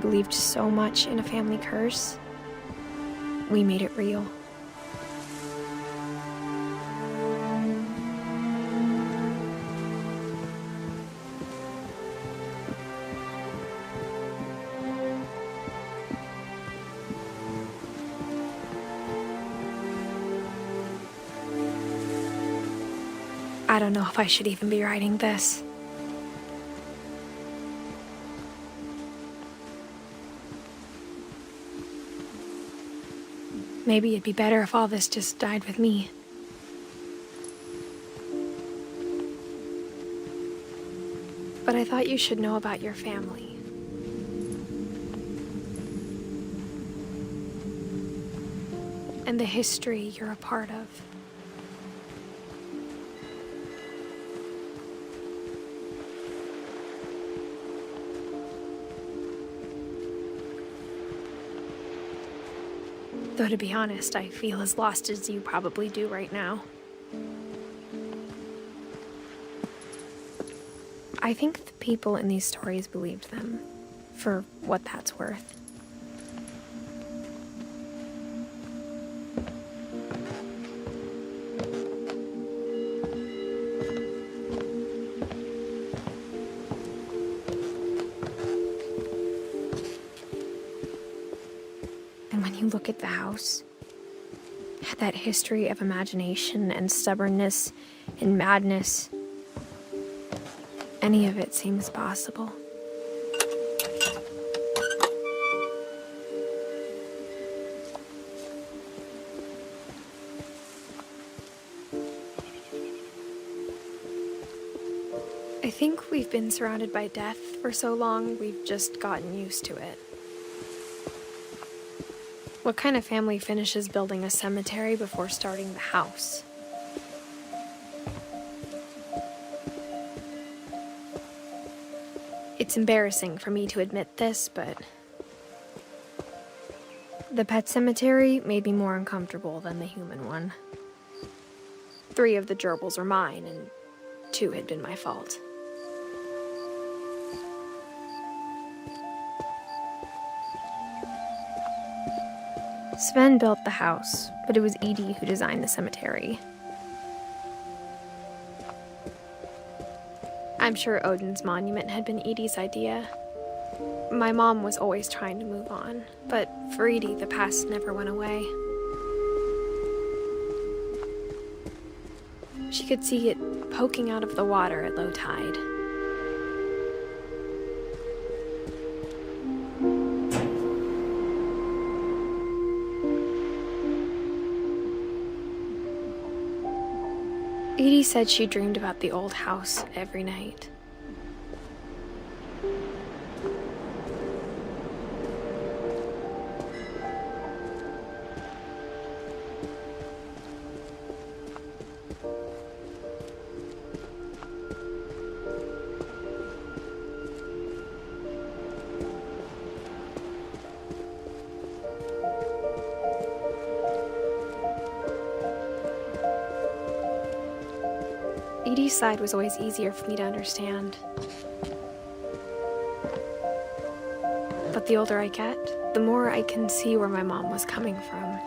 believed so much in a family curse, we made it real. I don't know if I should even be writing this. Maybe it'd be better if all this just died with me. But I thought you should know about your family. And the history you're a part of. Though to be honest, I feel as lost as you probably do right now. I think the people in these stories believed them, for what that's worth. Look at the house. It had that history of imagination and stubbornness and madness. Any of it seems possible. I think we've been surrounded by death for so long, we've just gotten used to it. What kind of family finishes building a cemetery before starting the house? It's embarrassing for me to admit this, but the pet cemetery made me more uncomfortable than the human one. 3 of the gerbils are mine, and 2 had been my fault. Sven built the house, but it was Edie who designed the cemetery. I'm sure Odin's monument had been Edie's idea. My mom was always trying to move on, but for Edie, the past never went away. She could see it poking out of the water at low tide. Edie said she dreamed about the old house every night. Edie's side was always easier for me to understand. But the older I get, the more I can see where my mom was coming from.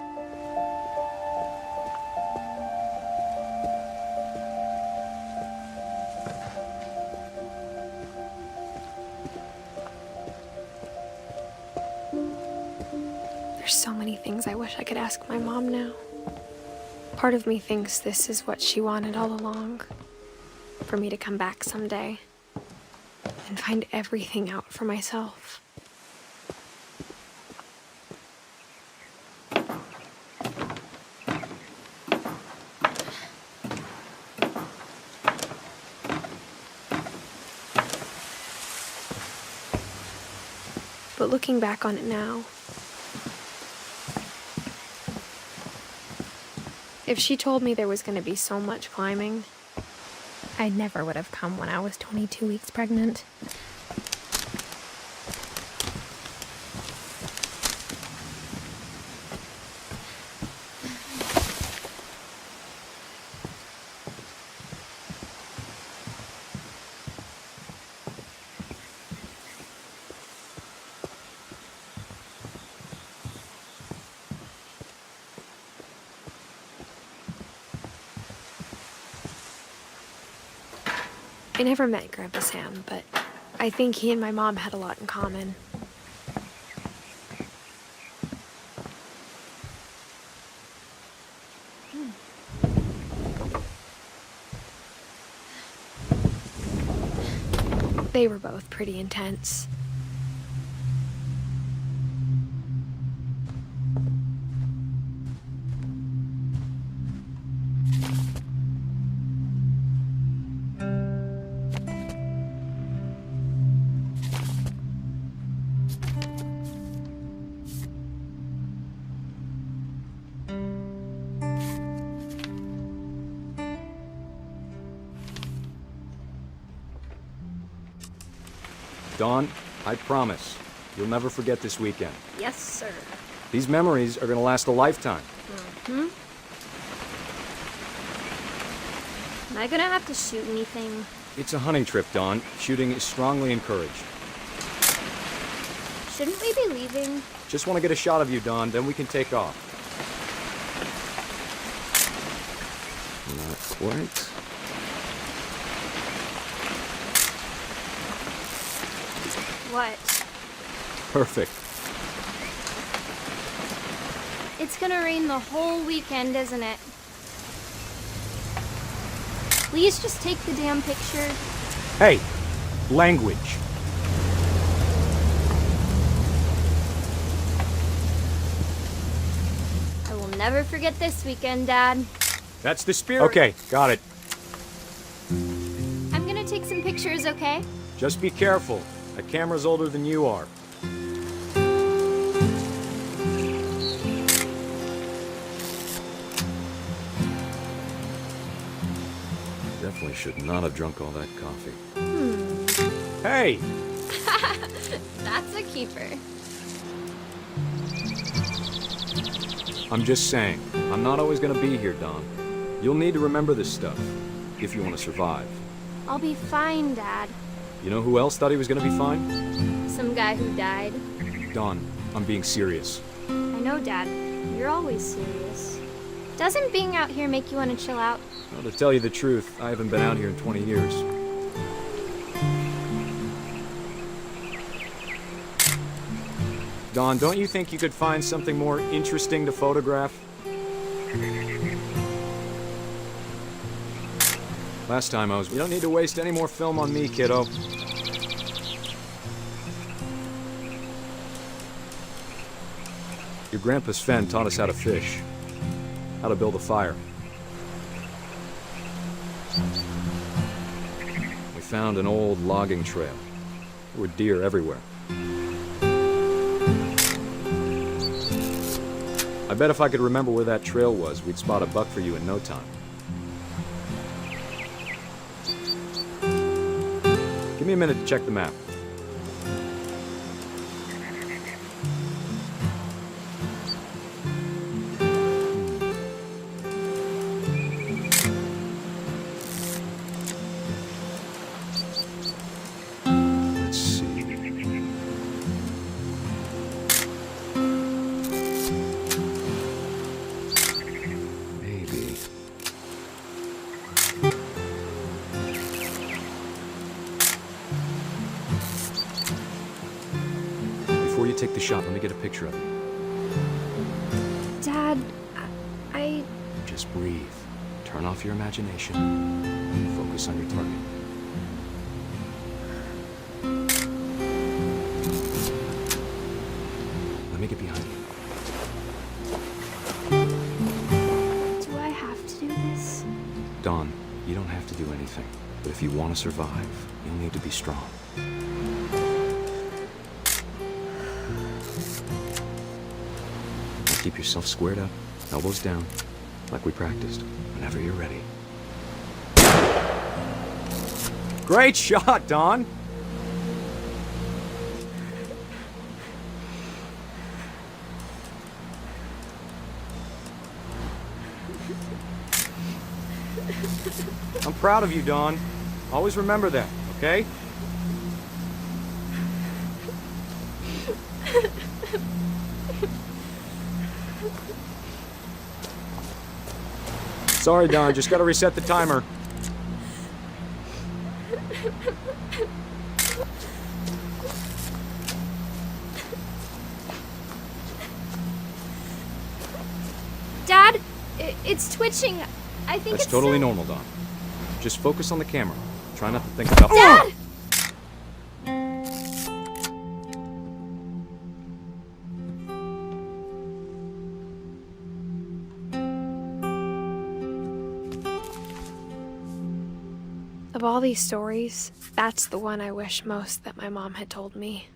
There's so many things I wish I could ask my mom now. Part of me thinks this is what she wanted all along. For me to come back someday and find everything out for myself. But looking back on it now, if she told me there was going to be so much climbing, I never would have come when I was 22 weeks pregnant. I never met Grandpa Sam, but I think he and my mom had a lot in common. They were both pretty intense. Dawn, I promise, you'll never forget this weekend. Yes, sir. These memories are gonna last a lifetime. Am I gonna have to shoot anything? It's a hunting trip, Dawn. Shooting is strongly encouraged. Shouldn't we be leaving? Just want to get a shot of you, Dawn, then we can take off. Not quite. What? Perfect. It's gonna rain the whole weekend, isn't it? Please just take the damn picture. Hey, language. I will never forget this weekend, Dad. That's the spirit. Okay, got it. I'm gonna take some pictures, okay? Just be careful. That camera's older than you are. Definitely should not have drunk all that coffee. Hey! That's a keeper. I'm just saying, I'm not always gonna be here, Dawn. You'll need to remember this stuff, if you want to survive. I'll be fine, Dad. You know who else thought he was gonna be fine? Some guy who died. Dawn, I'm being serious. I know, Dad. You're always serious. Doesn't being out here make you want to chill out? Well, to tell you the truth, I haven't been out here in 20 years. Dawn, don't you think you could find something more interesting to photograph? Last time I was... You don't need to waste any more film on me, kiddo. Your grandpa Sven taught us how to fish. How to build a fire. We found an old logging trail. There were deer everywhere. I bet if I could remember where that trail was, we'd spot a buck for you in no time. Give me a minute to check the map. Let's see. Maybe. Before you take the shot, let me get a picture of it. Dad, I... Just breathe. Turn off your imagination. Focus on your target. Let me get behind you. Do I have to do this? Dawn, you don't have to do anything. But if you want to survive, you'll need to be strong. Now keep yourself squared up, elbows down, like we practiced, whenever you're ready. Great shot, Dawn! I'm proud of you, Dawn. Always remember that, okay? Sorry, Dawn. Just gotta reset the timer. It's twitching. I think That's it's totally normal, Don. Just focus on the camera. Try not to think about— Dad! Of all these stories, that's the one I wish most that my mom had told me.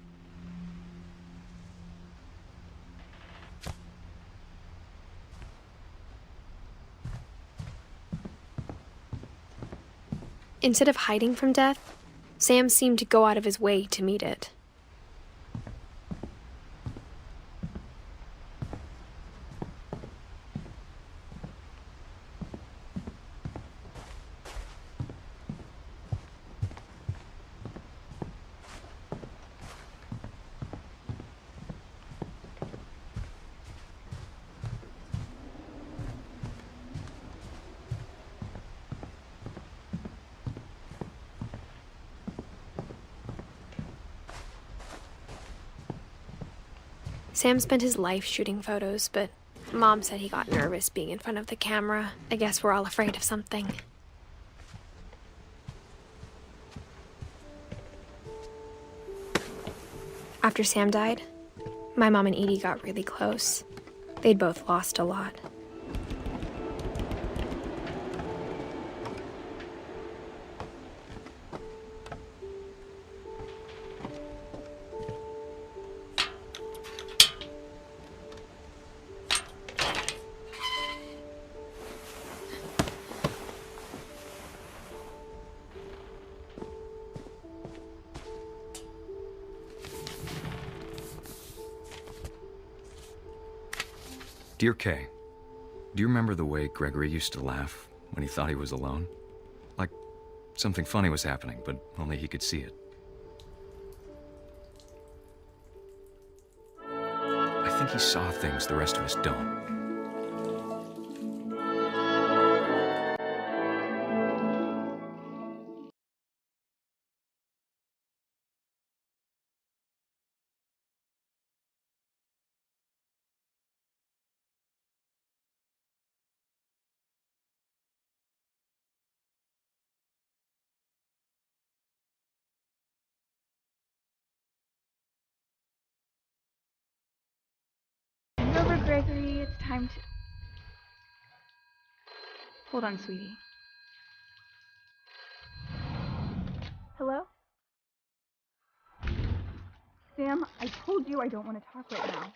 Instead of hiding from death, Sam seemed to go out of his way to meet it. Sam spent his life shooting photos, but Mom said he got nervous being in front of the camera. I guess we're all afraid of something. After Sam died, my mom and Edie got really close. They'd both lost a lot. Dear Kay, do you remember the way Gregory used to laugh when he thought he was alone? Like something funny was happening, but only he could see it. I think he saw things the rest of us don't. Over, Gregory. It's time to... Hold on, sweetie. Hello? Sam, I told you I don't want to talk right now.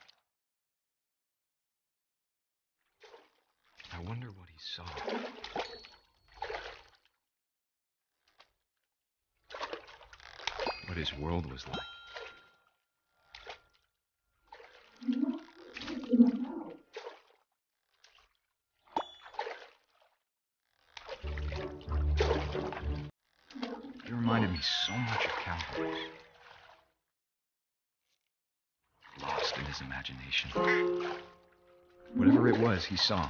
I wonder what he saw. What his world was like. He reminded me so much of cowboys. Lost in his imagination. Whatever it was, he saw.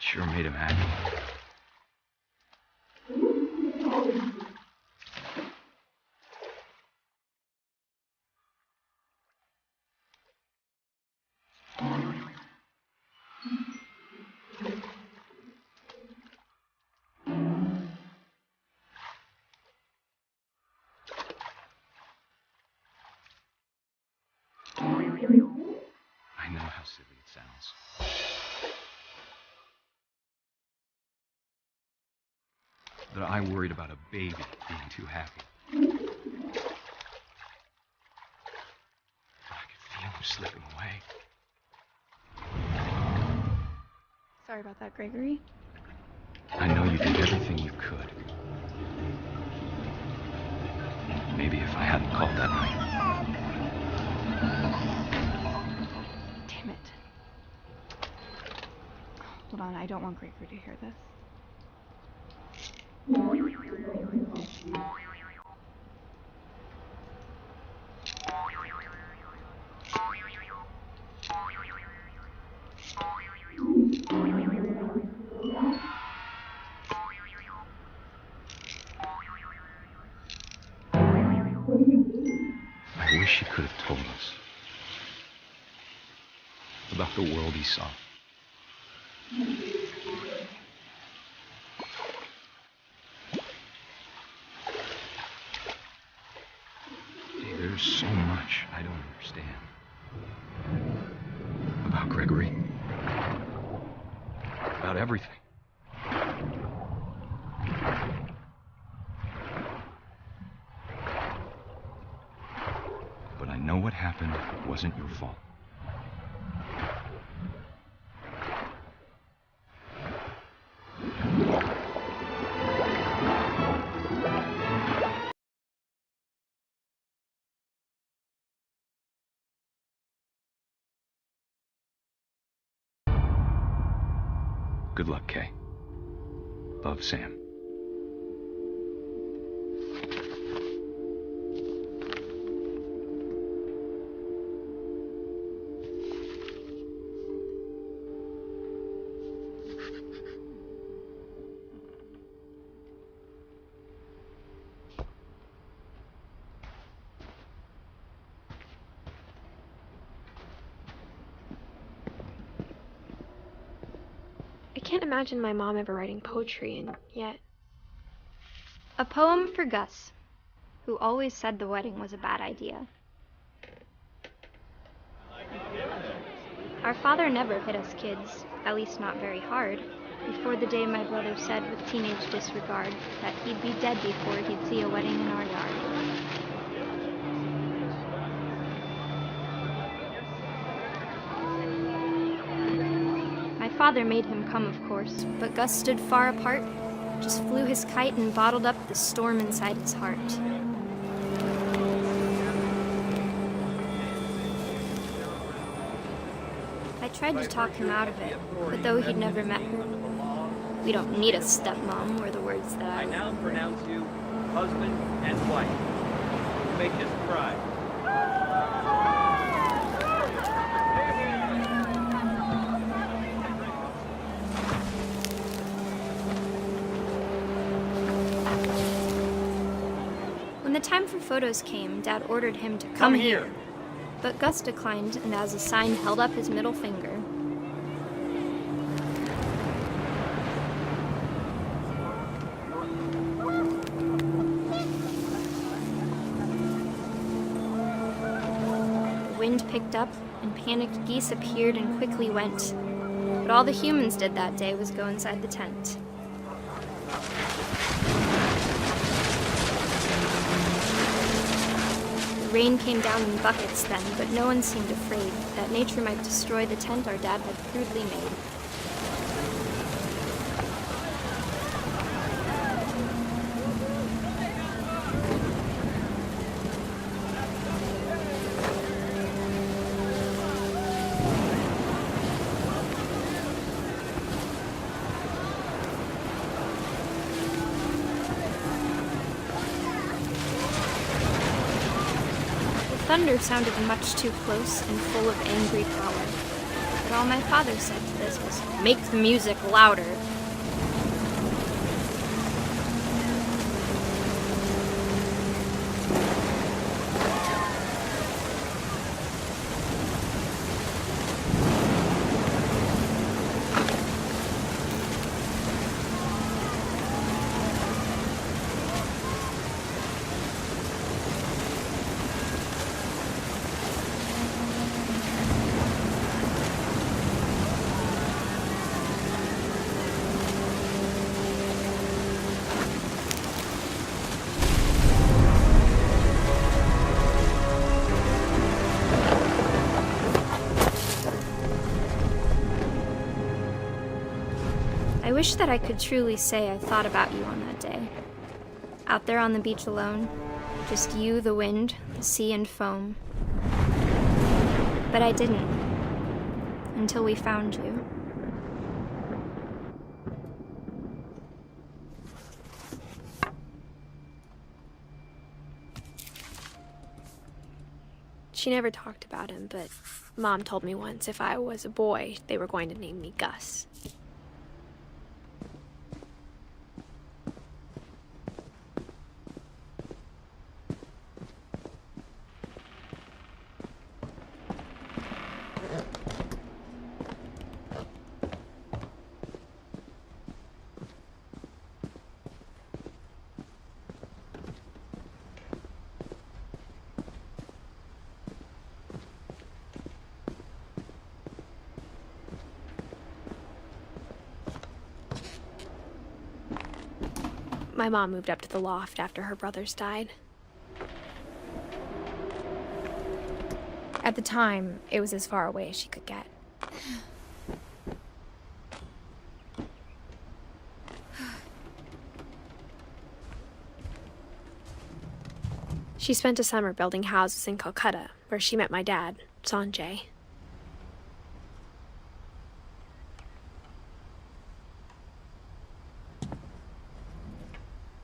Sure made him happy. I know how silly it sounds. But I worried about a baby being too happy. I could feel him slipping away. Sorry about that, Gregory. I know you did everything you could. Maybe if I hadn't called that night. Damn it. Hold on, I don't want Gregory to hear this. I wish he could have told us about the world he saw. Hey, there's so much I don't understand about Gregory, about everything. But I know what happened wasn't your fault. Good luck, Kay. Love, Sam. I can't imagine my mom ever writing poetry, and yet... A poem for Gus, who always said the wedding was a bad idea. Our father never hit us kids, at least not very hard, before the day my brother said with teenage disregard that he'd be dead before he'd see a wedding in our yard. My father made him come, of course, but Gus stood far apart, just flew his kite and bottled up the storm inside his heart. I tried to talk him out of it, but though he'd never met her, "We don't need a stepmom," were the words that I now pronounce you husband and wife. Make this cry. When the time for photos came, Dad ordered him to come here. But Gus declined, and as a sign held up his middle finger. The wind picked up, and panicked geese appeared and quickly went. But all the humans did that day was go inside the tent. The rain came down in buckets then, but no one seemed afraid that nature might destroy the tent our dad had crudely made. Thunder sounded much too close and full of angry power. But all my father said to this was, "Make the music louder." I wish that I could truly say I thought about you on that day. Out there on the beach alone, just you, the wind, the sea, and foam. But I didn't, until we found you. She never talked about him, but Mom told me once if I was a boy, they were going to name me Gus. My mom moved up to the loft after her brothers died. At the time, it was as far away as she could get. She spent a summer building houses in Calcutta, where she met my dad, Sanjay.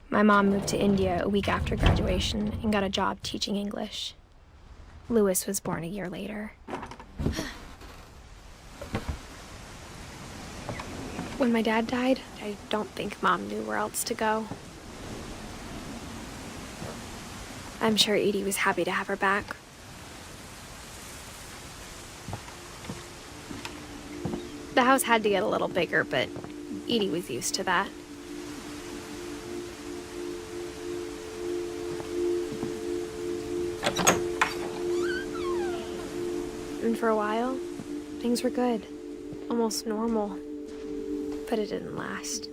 My mom moved to India a week after graduation and got a job teaching English. Louis was born a year later. When my dad died, I don't think Mom knew where else to go. I'm sure Edie was happy to have her back. The house had to get a little bigger, but Edie was used to that. And for a while, things were good, almost normal, but it didn't last.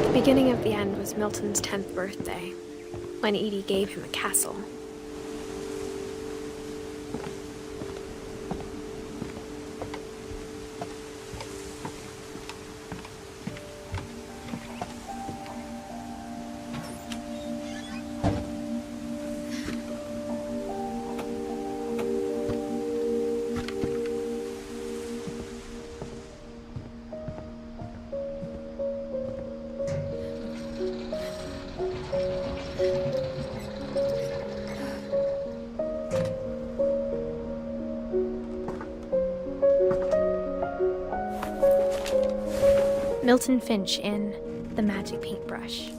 The beginning of the end was Milton's 10th birthday, when Edie gave him a castle. Milton Finch in The Magic Paintbrush.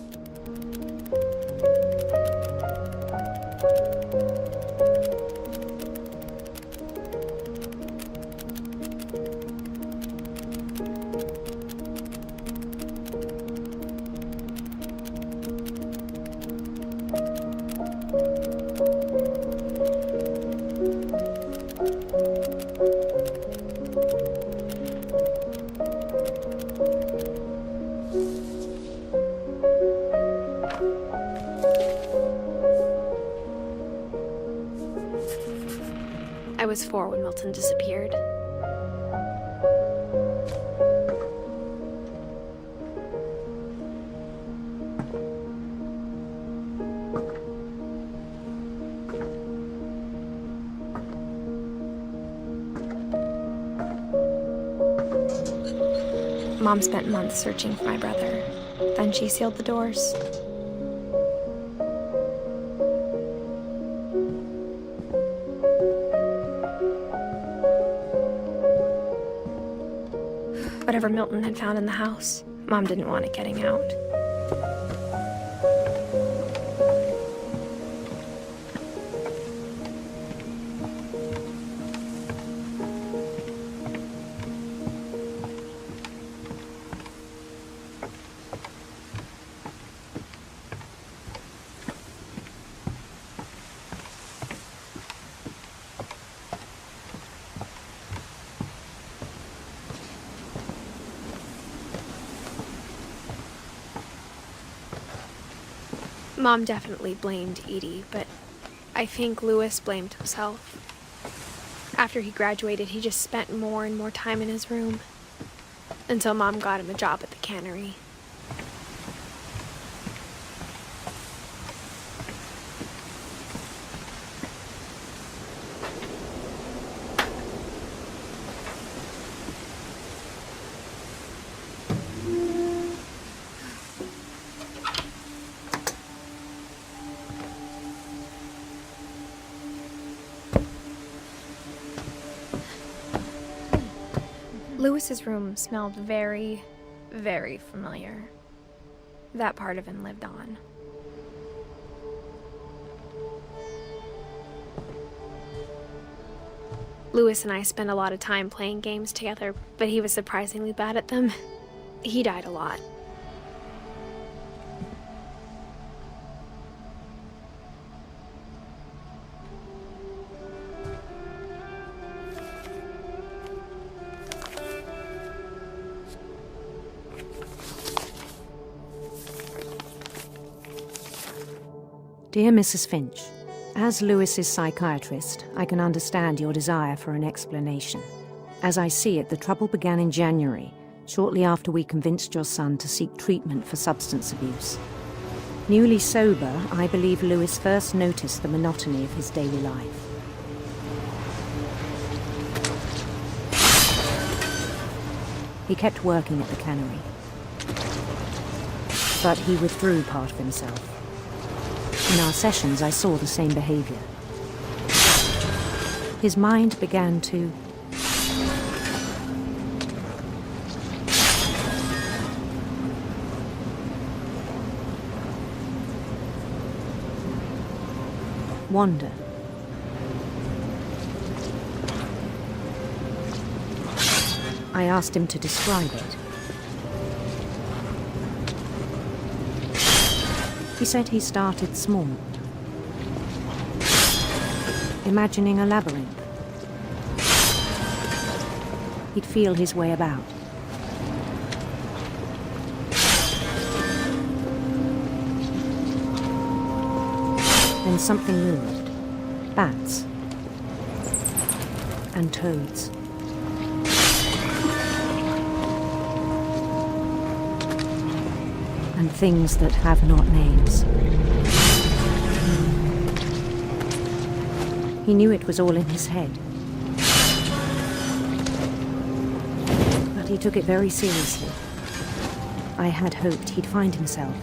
I was 4 when Milton disappeared. Mom spent months searching for my brother. Then she sealed the doors. Whatever Milton had found in the house, Mom didn't want it getting out. Mom definitely blamed Edie, but I think Louis blamed himself. After he graduated, he just spent more and more time in his room, until Mom got him a job at the cannery. Louis's room smelled very, very familiar. That part of him lived on. Louis and I spent a lot of time playing games together, but he was surprisingly bad at them. He died a lot. Dear Mrs. Finch, as Louis's psychiatrist, I can understand your desire for an explanation. As I see it, the trouble began in January, shortly after we convinced your son to seek treatment for substance abuse. Newly sober, I believe Louis first noticed the monotony of his daily life. He kept working at the cannery, but he withdrew part of himself. In our sessions, I saw the same behavior. His mind began to wander. I asked him to describe it. He said he started small, imagining a labyrinth. He'd feel his way about. Then something moved. Bats and toads. And things that have not names. He knew it was all in his head. But he took it very seriously. I had hoped he'd find himself.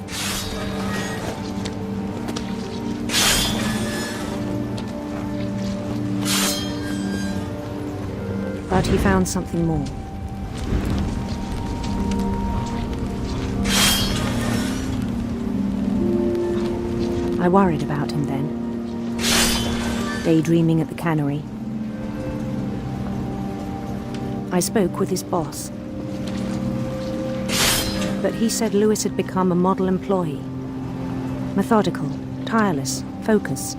But he found something more. I worried about him then, daydreaming at the cannery. I spoke with his boss, but he said Louis had become a model employee, methodical, tireless, focused,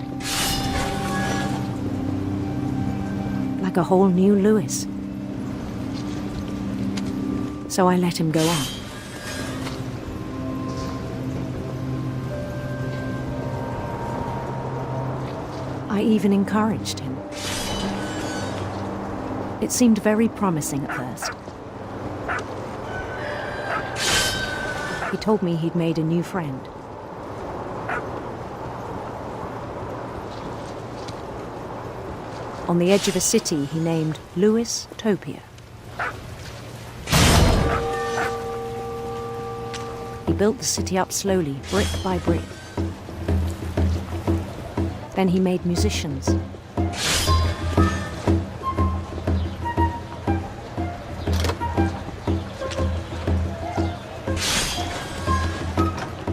like a whole new Louis. So I let him go on. I even encouraged him. It seemed very promising at first. He told me he'd made a new friend. On the edge of a city he named Louis Topia. He built the city up slowly, brick by brick. Then he made musicians.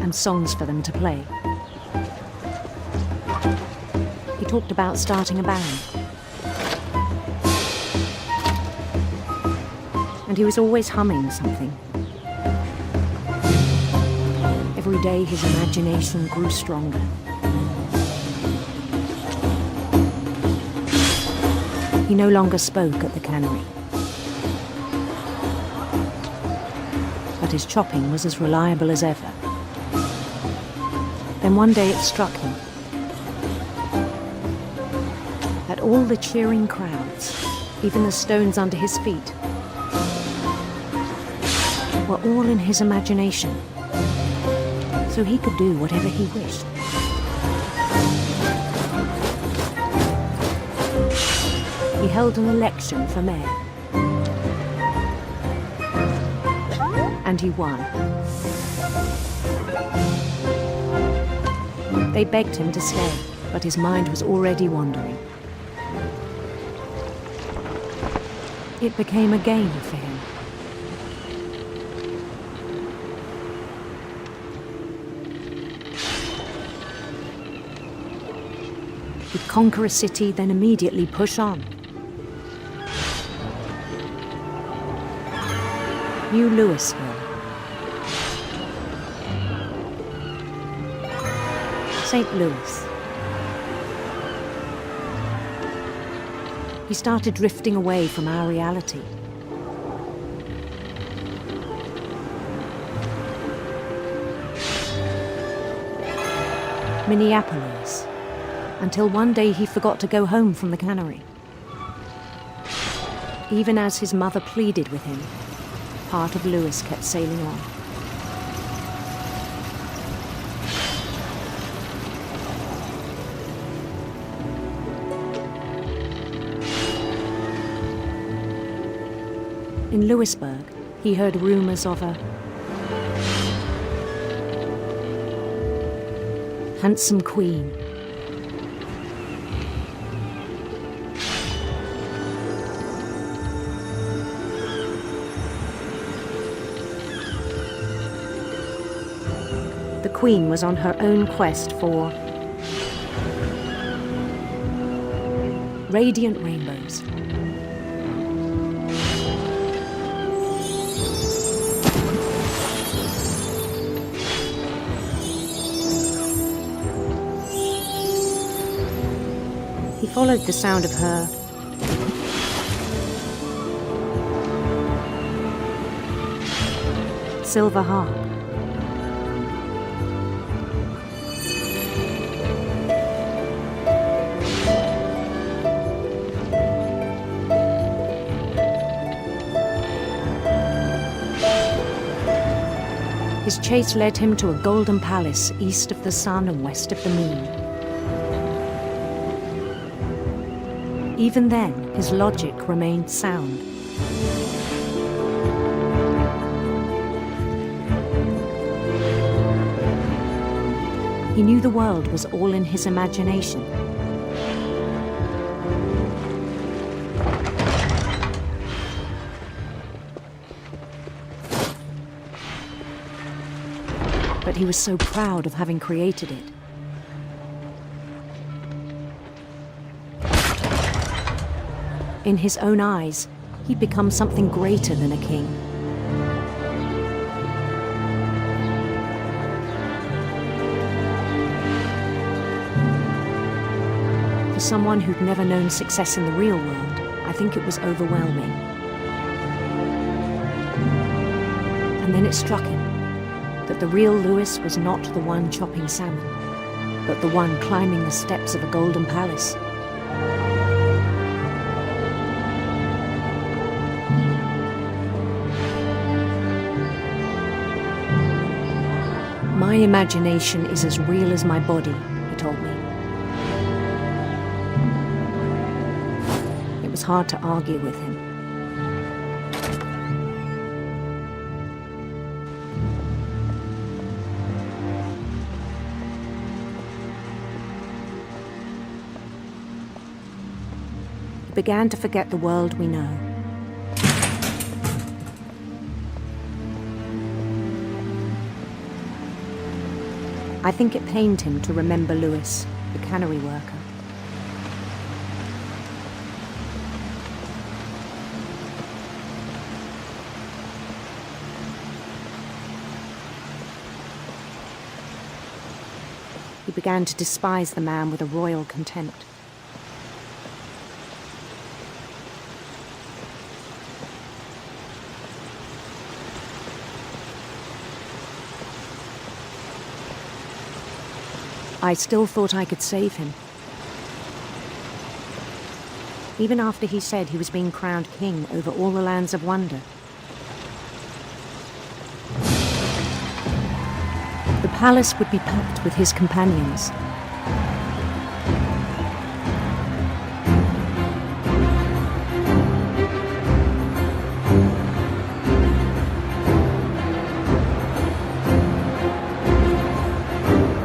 And songs for them to play. He talked about starting a band. And he was always humming something. Every day his imagination grew stronger. He no longer spoke at the cannery. But his chopping was as reliable as ever. Then one day it struck him that all the cheering crowds, even the stones under his feet, were all in his imagination, so he could do whatever he wished. He held an election for mayor, and he won. They begged him to stay, but his mind was already wandering. It became a game for him. He'd conquer a city, then immediately push on. New Louisville. St. Louis. He started drifting away from our reality. Minneapolis. Until one day he forgot to go home from the cannery. Even as his mother pleaded with him, part of Louis kept sailing on. In Louisburg, he heard rumors of a handsome queen. The queen was on her own quest for radiant rainbows. He followed the sound of her silver harp. His chase led him to a golden palace east of the sun and west of the moon. Even then, his logic remained sound. He knew the world was all in his imagination. But he was so proud of having created it. In his own eyes, he'd become something greater than a king. For someone who'd never known success in the real world, I think it was overwhelming. And then it struck him that the real Louis was not the one chopping salmon, but the one climbing the steps of a golden palace. My imagination is as real as my body, he told me. It was hard to argue with him. He began to forget the world we know. I think it pained him to remember Louis, the cannery worker. He began to despise the man with a royal contempt. I still thought I could save him. Even after he said he was being crowned king over all the lands of wonder. The palace would be packed with his companions.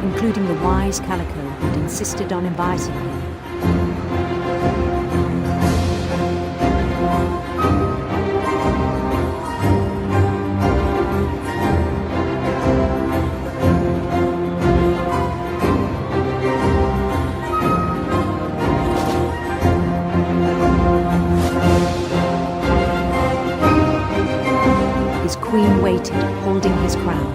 Including the wise Calico who'd insisted on inviting him. His queen waited, holding his crown.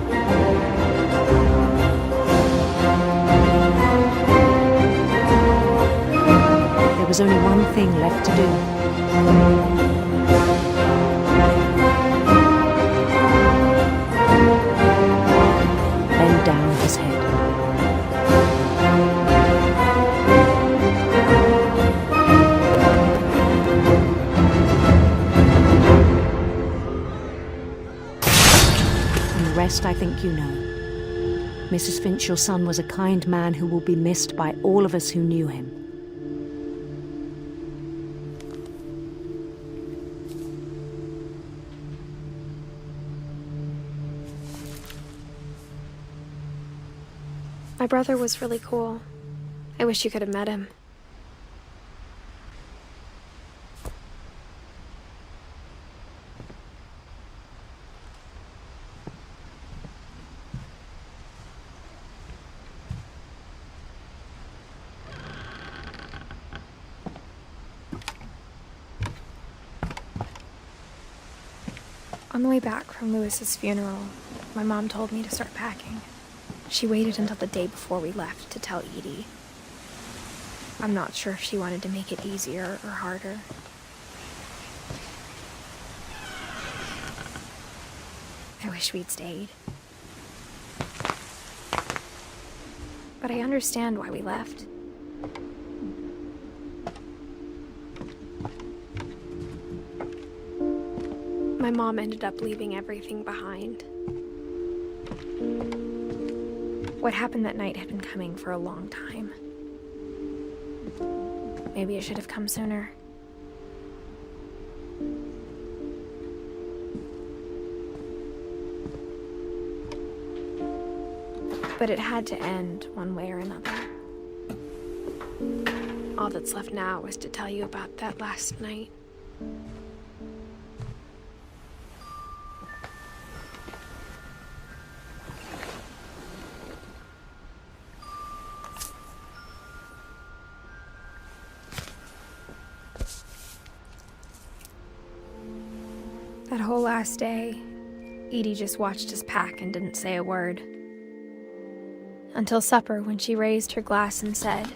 There was only one thing left to do. Bend down his head. And the rest I think you know. Mrs. Finch, your son was a kind man who will be missed by all of us who knew him. My brother was really cool. I wish you could have met him. On the way back from Lewis's funeral, my mom told me to start packing. She waited until the day before we left to tell Edie. I'm not sure if she wanted to make it easier or harder. I wish we'd stayed. But I understand why we left. My mom ended up leaving everything behind. What happened that night had been coming for a long time. Maybe it should have come sooner. But it had to end one way or another. All that's left now is to tell you about that last night. That whole last day, Edie just watched us pack and didn't say a word. Until supper, when she raised her glass and said,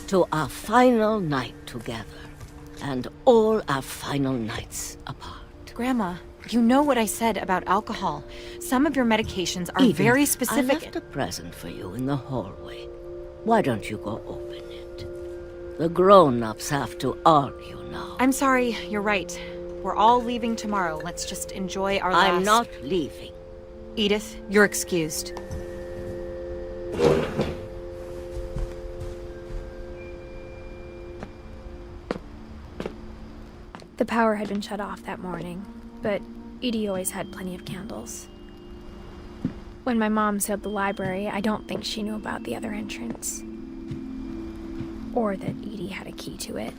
"To our final night together, and all our final nights apart." Grandma, you know what I said about alcohol. Some of your medications are Edith, very I specific. left a present for you in the hallway. Why don't you go open it? The grown-ups have to argue now. I'm sorry, you're right. We're all leaving tomorrow. Let's just enjoy our last... I'm not leaving. Edith, you're excused. The power had been shut off that morning, but Edie always had plenty of candles. When my mom sealed the library, I don't think she knew about the other entrance. Or that Edie had a key to it.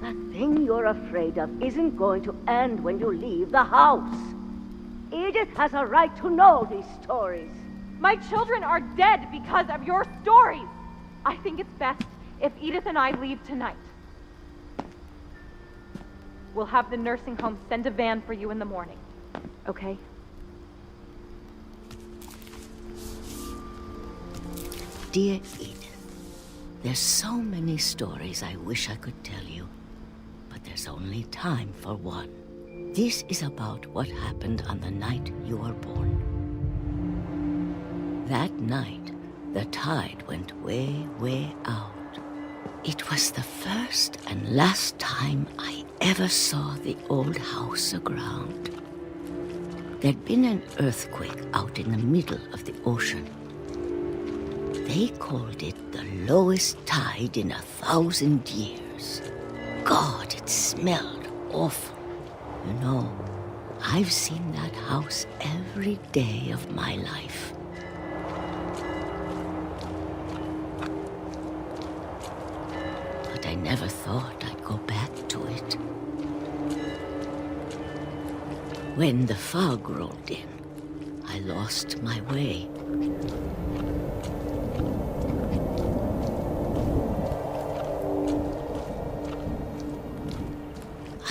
That thing you're afraid of isn't going to end when you leave the house. Edith has a right to know these stories. My children are dead because of your stories. I think it's best if Edith and I leave tonight. We'll have the nursing home send a van for you in the morning. Okay? Dear Edith, There's so many stories I wish I could tell you, but there's only time for one. This is about what happened on the night you were born. That night, the tide went way, way out. It was the first and last time I ever saw the old house aground. There'd been an earthquake out in the middle of the ocean. They called it the lowest tide in 1,000 years. God, it smelled awful. You know, I've seen that house every day of my life. But I never thought I'd go back to it. When the fog rolled in, I lost my way.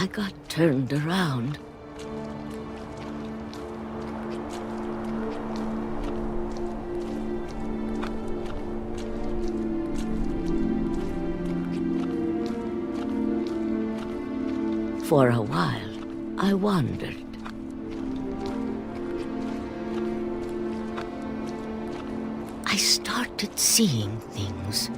I got turned around. For a while, I wandered. I started seeing things.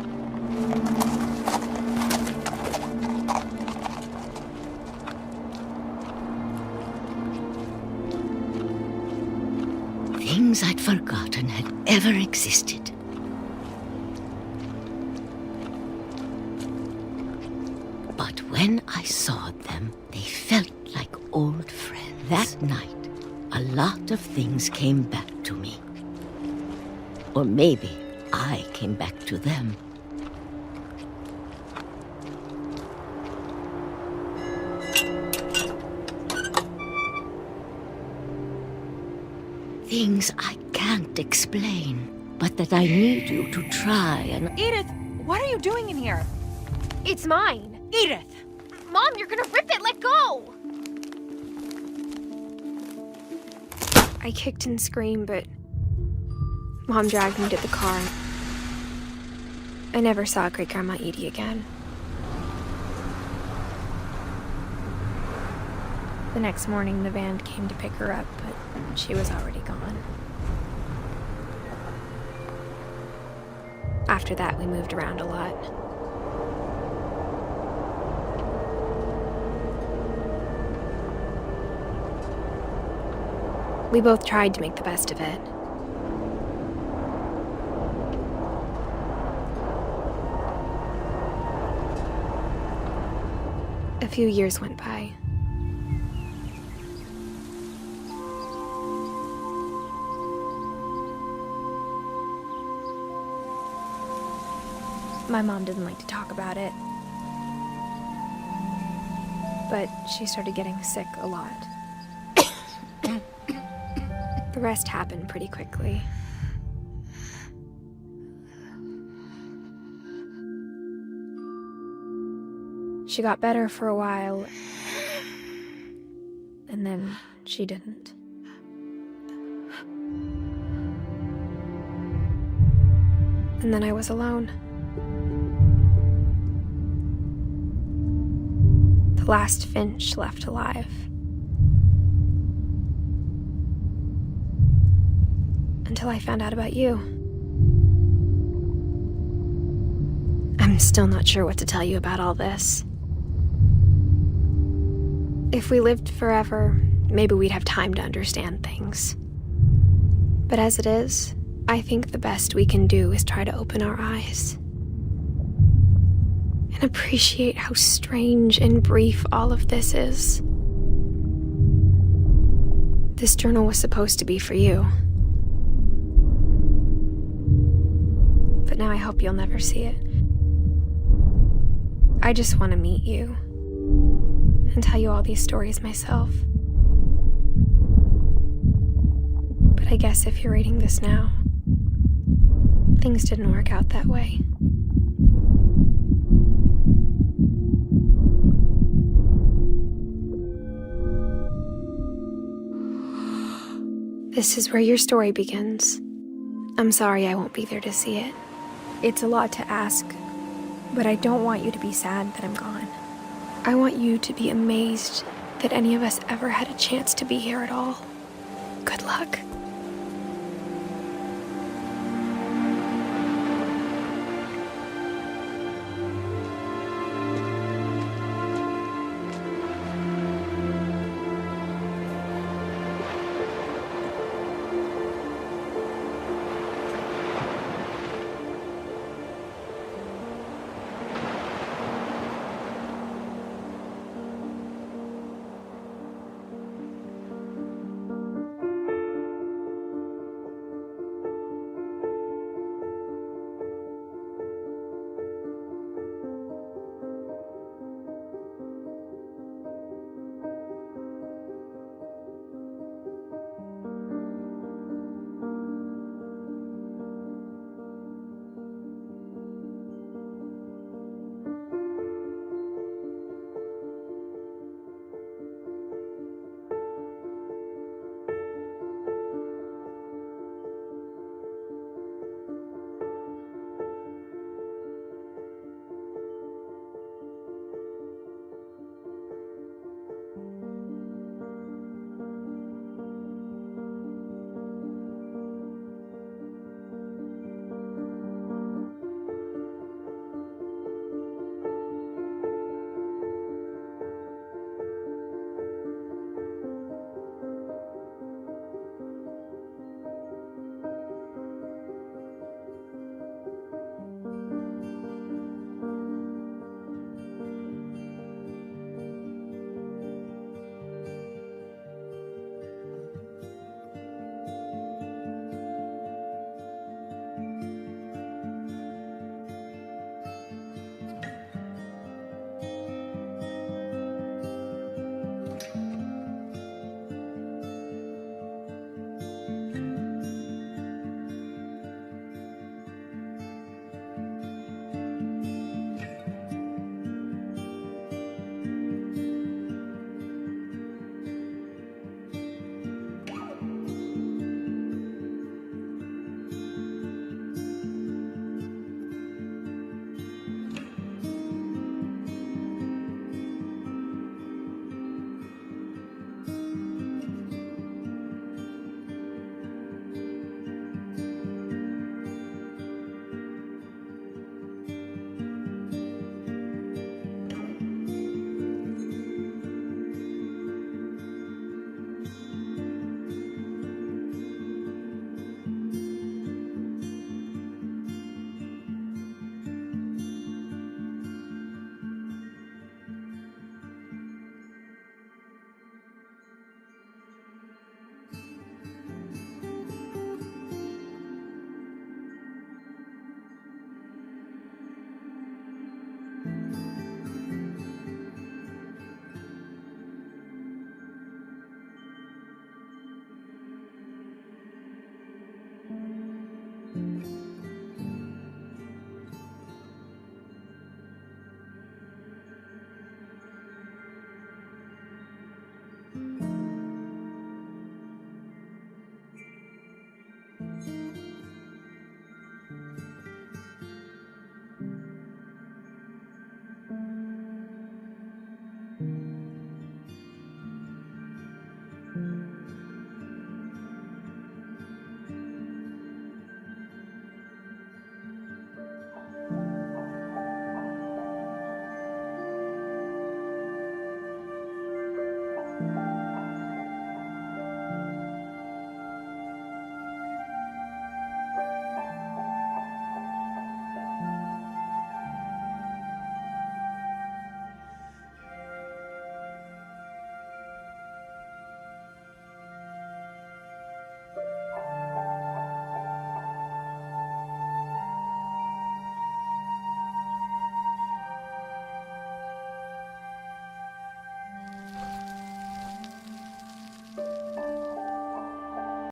Things I'd forgotten had ever existed. But when I saw them, they felt like old friends. That night, a lot of things came back to me. Or maybe I came back to them. Things I can't explain, but that I need you to try and... Edith, what are you doing in here? It's mine. Edith! Mom, you're gonna rip it! Let go! I kicked and screamed, but Mom dragged me to the car. I never saw Great-Grandma Edie again. The next morning, the van came to pick her up, but she was already gone. After that, we moved around a lot. We both tried to make the best of it. A few years went by. My mom didn't like to talk about it, but she started getting sick a lot. The rest happened pretty quickly. She got better for a while, and then she didn't. And then I was alone. The last Finch left alive. Until I found out about you. I'm still not sure what to tell you about all this. If we lived forever, maybe we'd have time to understand things. But as it is, I think the best we can do is try to open our eyes and appreciate how strange and brief all of this is. This journal was supposed to be for you. But now I hope you'll never see it. I just want to meet you and tell you all these stories myself. But I guess if you're reading this now, things didn't work out that way. This is where your story begins. I'm sorry I won't be there to see it. It's a lot to ask, But I don't want you to be sad that I'm gone. I want you to be amazed that any of us ever had a chance to be here at all. Good luck.